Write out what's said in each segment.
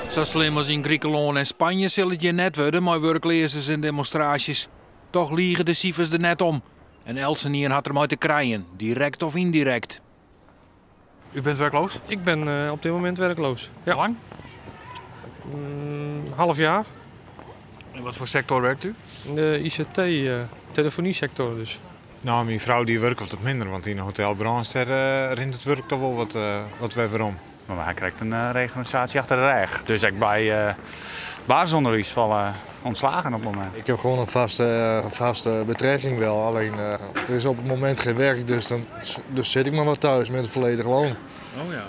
Zo slim als in Griekenland en Spanje zal het je net worden met werklezers en demonstraties. Toch liegen de cijfers er net om. En Elsevier had er maar te krijgen, direct of indirect. U bent werkloos? Ik ben op dit moment werkloos. Ja. Hoe lang? Half jaar. In wat voor sector werkt u? In de ICT, telefoniesector dus. Nou, mijn vrouw die werkt wat minder, want in de hotelbranche rint het werk toch wel wat waarom. Maar hij krijgt een reorganisatie achter de rug. Dus ik bij basisonderwijs vallen ontslagen op het moment. Ik heb gewoon een vaste betrekking wel. Alleen er is op het moment geen werk, dus zit ik maar wat thuis met een volledig loon. Oh ja.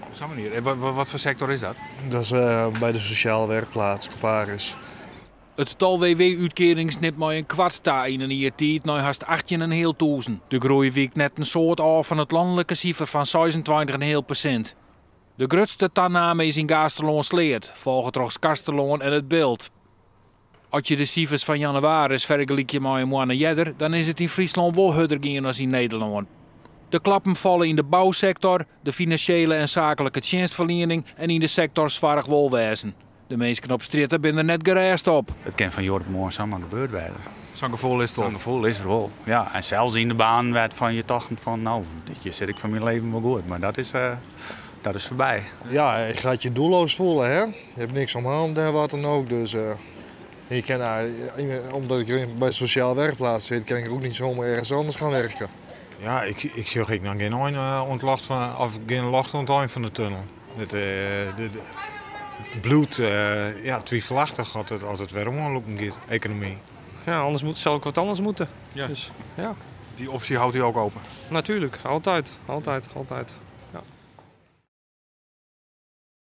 Op zo'n manier. En wat voor sector is dat? Dat is bij de sociale werkplaats, Caparis. Het tal WW-uitkering snipt maar een kwart in een jaar tijd naar haast 18.500. De groei wiekt net een soort af van het landelijke cijfer van 26,5%. De grootste toename is in Gasterloon-Sleert, volgt trouwens Kasterloon en het Beeld. Als je de cijfers van januari vergelijkt met een maand eerder, dan is het in Friesland wel harder gaan als in Nederland. De klappen vallen in de bouwsector, de financiële en zakelijke dienstverlening en in de sector zwaar wolwezen. De mensen op straat zijn er net gereisd op. Het kan van Jorp morgen samen gebeurd worden. Zo'n gevoel is het wel. Zo'n gevoel is er wel. Ja, en zelfs in de baan werd van je dacht van nou, dit zit ik van mijn leven wel goed. Maar dat is voorbij. Ja, je gaat je doelloos voelen, hè? Je hebt niks om hand en wat dan ook. Dus je kan, omdat ik bij sociaal werkplaats zit, kan ik ook niet zomaar ergens anders gaan werken. Ja, ik zeg ik dan geen ontlacht van, of geen lacht ontdaan van de tunnel. Het bloed, twijfelachtig als het weer omlopen gaat, economie. Ja, anders zal ik wat anders moeten. Ja. Dus, ja. Die optie houdt u ook open? Natuurlijk, altijd. Ja.